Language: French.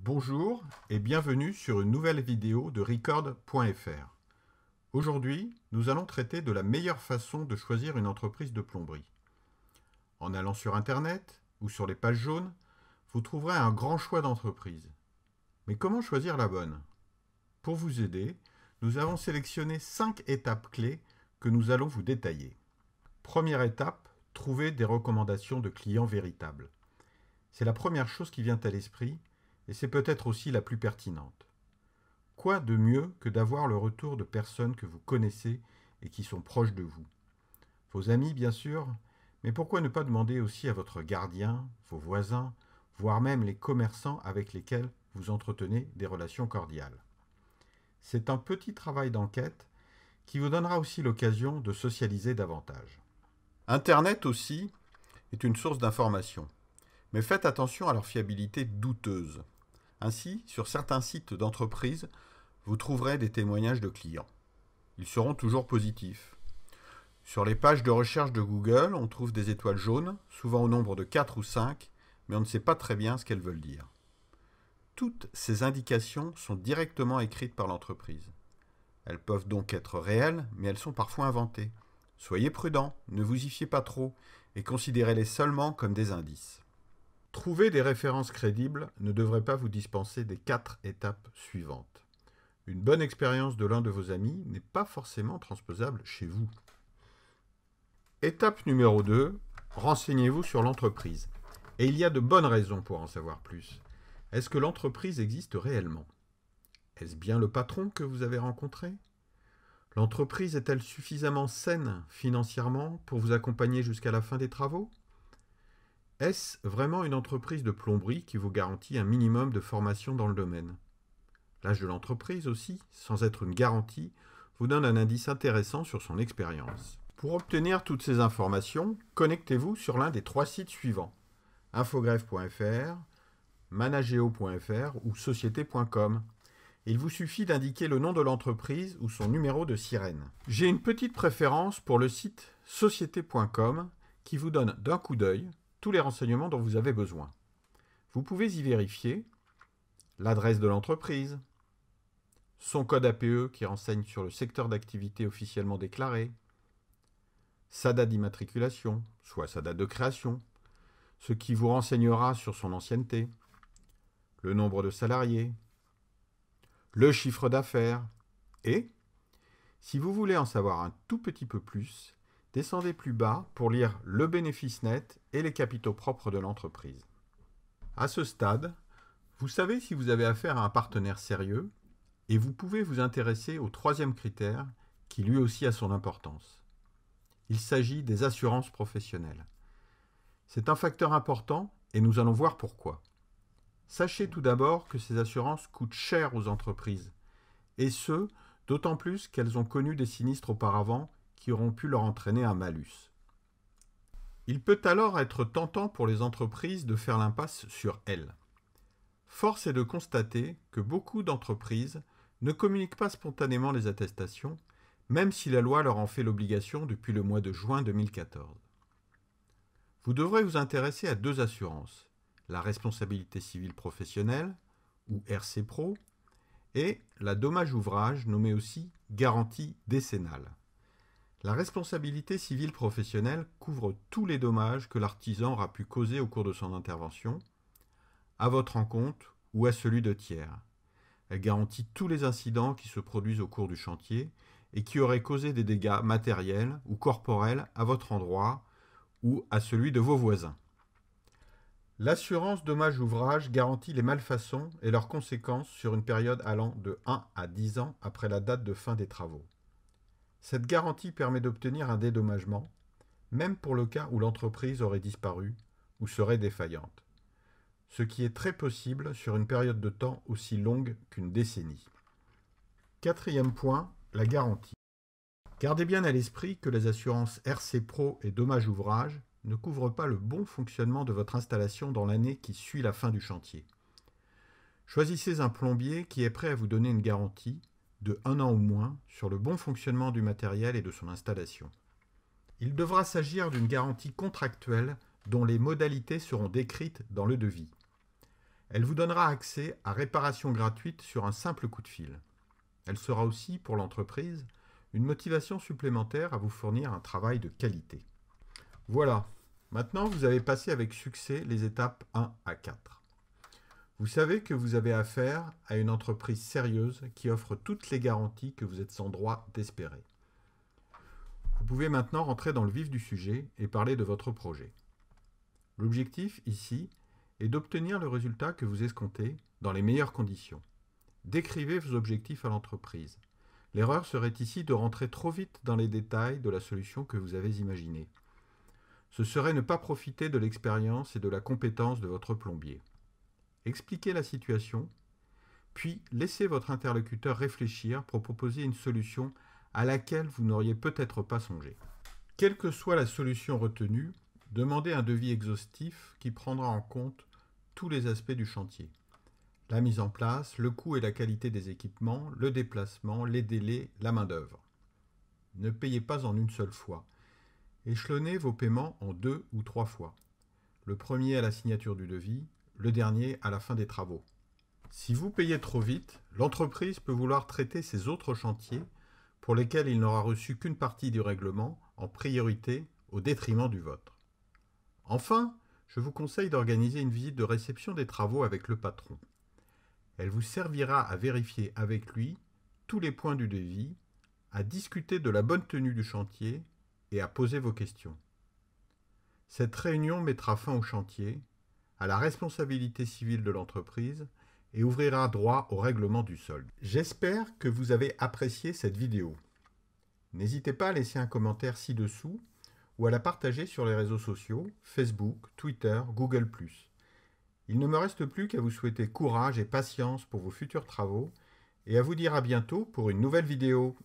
Bonjour et bienvenue sur une nouvelle vidéo de Record.fr. Aujourd'hui, nous allons traiter de la meilleure façon de choisir une entreprise de plomberie. En allant sur Internet ou sur les pages jaunes, vous trouverez un grand choix d'entreprises. Mais comment choisir la bonne? Pour vous aider, nous avons sélectionné 5 étapes clés que nous allons vous détailler. Première étape, trouver des recommandations de clients véritables. C'est la première chose qui vient à l'esprit et c'est peut-être aussi la plus pertinente. Quoi de mieux que d'avoir le retour de personnes que vous connaissez et qui sont proches de vous? Vos amis, bien sûr, mais pourquoi ne pas demander aussi à votre gardien, vos voisins, voire même les commerçants avec lesquels vous entretenez des relations cordiales? C'est un petit travail d'enquête qui vous donnera aussi l'occasion de socialiser davantage. Internet aussi est une source d'information, mais faites attention à leur fiabilité douteuse. Ainsi, sur certains sites d'entreprise, vous trouverez des témoignages de clients. Ils seront toujours positifs. Sur les pages de recherche de Google, on trouve des étoiles jaunes, souvent au nombre de 4 ou 5, mais on ne sait pas très bien ce qu'elles veulent dire. Toutes ces indications sont directement écrites par l'entreprise. Elles peuvent donc être réelles, mais elles sont parfois inventées. Soyez prudents, ne vous y fiez pas trop, et considérez-les seulement comme des indices. Trouver des références crédibles ne devrait pas vous dispenser des 4 étapes suivantes. Une bonne expérience de l'un de vos amis n'est pas forcément transposable chez vous. Étape numéro 2, renseignez-vous sur l'entreprise. Et il y a de bonnes raisons pour en savoir plus. Est-ce que l'entreprise existe réellement? Est-ce bien le patron que vous avez rencontré? L'entreprise est-elle suffisamment saine financièrement pour vous accompagner jusqu'à la fin des travaux? Est-ce vraiment une entreprise de plomberie qui vous garantit un minimum de formation dans le domaine? L'âge de l'entreprise aussi, sans être une garantie, vous donne un indice intéressant sur son expérience. Pour obtenir toutes ces informations, connectez-vous sur l'un des 3 sites suivants: infogreffe.fr, manageo.fr ou société.com. Il vous suffit d'indiquer le nom de l'entreprise ou son numéro de sirène. J'ai une petite préférence pour le site société.com qui vous donne d'un coup d'œil tous les renseignements dont vous avez besoin. Vous pouvez y vérifier l'adresse de l'entreprise, son code APE qui renseigne sur le secteur d'activité officiellement déclaré, sa date d'immatriculation, soit sa date de création, ce qui vous renseignera sur son ancienneté, le nombre de salariés, le chiffre d'affaires et, si vous voulez en savoir un tout petit peu plus, descendez plus bas pour lire le bénéfice net et les capitaux propres de l'entreprise. À ce stade, vous savez si vous avez affaire à un partenaire sérieux et vous pouvez vous intéresser au 3e critère qui lui aussi a son importance. Il s'agit des assurances professionnelles. C'est un facteur important et nous allons voir pourquoi. Sachez tout d'abord que ces assurances coûtent cher aux entreprises, et ce, d'autant plus qu'elles ont connu des sinistres auparavant qui auront pu leur entraîner un malus. Il peut alors être tentant pour les entreprises de faire l'impasse sur elles. Force est de constater que beaucoup d'entreprises ne communiquent pas spontanément les attestations, même si la loi leur en fait l'obligation depuis le mois de juin 2014. Vous devrez vous intéresser à 2 assurances, la responsabilité civile professionnelle, ou RC Pro, et la dommage ouvrage, nommée aussi garantie décennale. La responsabilité civile professionnelle couvre tous les dommages que l'artisan aura pu causer au cours de son intervention, à votre encontre ou à celui de tiers. Elle garantit tous les incidents qui se produisent au cours du chantier et qui auraient causé des dégâts matériels ou corporels à votre endroit ou à celui de vos voisins. L'assurance dommage ouvrage garantit les malfaçons et leurs conséquences sur une période allant de 1 à 10 ans après la date de fin des travaux. Cette garantie permet d'obtenir un dédommagement, même pour le cas où l'entreprise aurait disparu ou serait défaillante, ce qui est très possible sur une période de temps aussi longue qu'une décennie. 4e point, la garantie. Gardez bien à l'esprit que les assurances RC Pro et dommage ouvrage ne couvrent pas le bon fonctionnement de votre installation dans l'année qui suit la fin du chantier. Choisissez un plombier qui est prêt à vous donner une garantie de 1 an ou moins sur le bon fonctionnement du matériel et de son installation. Il devra s'agir d'une garantie contractuelle dont les modalités seront décrites dans le devis. Elle vous donnera accès à réparation gratuite sur un simple coup de fil. Elle sera aussi, pour l'entreprise, une motivation supplémentaire à vous fournir un travail de qualité. Voilà, maintenant vous avez passé avec succès les étapes 1 à 4. Vous savez que vous avez affaire à une entreprise sérieuse qui offre toutes les garanties que vous êtes en droit d'espérer. Vous pouvez maintenant rentrer dans le vif du sujet et parler de votre projet. L'objectif ici est d'obtenir le résultat que vous escomptez dans les meilleures conditions. Décrivez vos objectifs à l'entreprise. L'erreur serait ici de rentrer trop vite dans les détails de la solution que vous avez imaginée. Ce serait ne pas profiter de l'expérience et de la compétence de votre plombier. Expliquez la situation, puis laissez votre interlocuteur réfléchir pour proposer une solution à laquelle vous n'auriez peut-être pas songé. Quelle que soit la solution retenue, demandez un devis exhaustif qui prendra en compte tous les aspects du chantier. La mise en place, le coût et la qualité des équipements, le déplacement, les délais, la main-d'œuvre. Ne payez pas en une seule fois. Échelonnez vos paiements en 2 ou 3 fois. Le premier à la signature du devis, le dernier à la fin des travaux. Si vous payez trop vite, l'entreprise peut vouloir traiter ses autres chantiers pour lesquels il n'aura reçu qu'une partie du règlement en priorité au détriment du vôtre. Enfin, je vous conseille d'organiser une visite de réception des travaux avec le patron. Elle vous servira à vérifier avec lui tous les points du devis, à discuter de la bonne tenue du chantier et à poser vos questions. Cette réunion mettra fin au chantier, à la responsabilité civile de l'entreprise et ouvrira droit au règlement du solde. J'espère que vous avez apprécié cette vidéo. N'hésitez pas à laisser un commentaire ci-dessous ou à la partager sur les réseaux sociaux, Facebook, Twitter, Google+. Il ne me reste plus qu'à vous souhaiter courage et patience pour vos futurs travaux et à vous dire à bientôt pour une nouvelle vidéo.